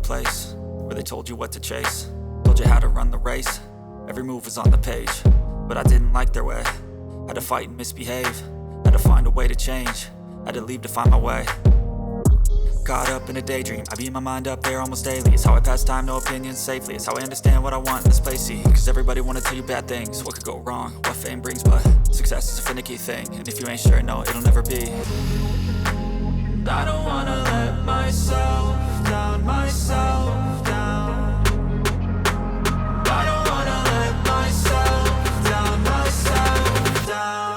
place where they told you what to chase, told you how to run the race. Every move was on the page, but I didn't like their way. Had to fight and misbehave, had to find a way to change, had to leave to find my way. Caught up in a daydream, I beat my mind up there almost daily. It's how I pass time, no opinions safely. It's how I understand what I want in this place, see. Cause everybody wanna tell you bad things, what could go wrong, what fame brings. But success is a finicky thing, and if you ain't sure, no, it'll never be. I don't wanna let myself down, myself down. I don't wanna let myself down, myself down.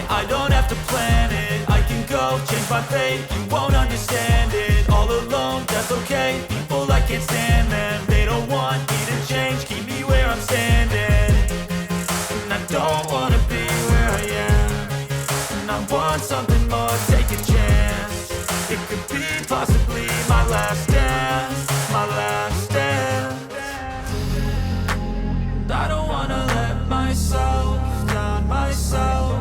I don't have to plan it, I can go change my fate. You won't understand it, all alone, that's okay. People, I can't stand them, they don't want me to change. Keep me where I'm standing, and I don't wanna be where I am. And I want something more, take a chance. It could be possibly my last dance, my last dance. And I don't wanna let myself down, myself.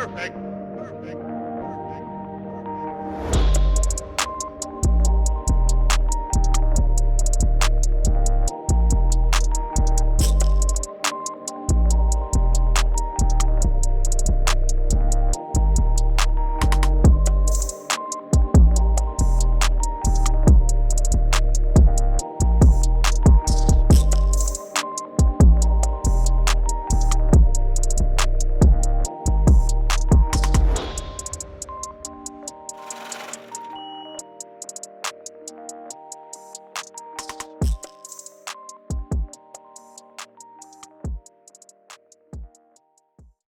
perfect.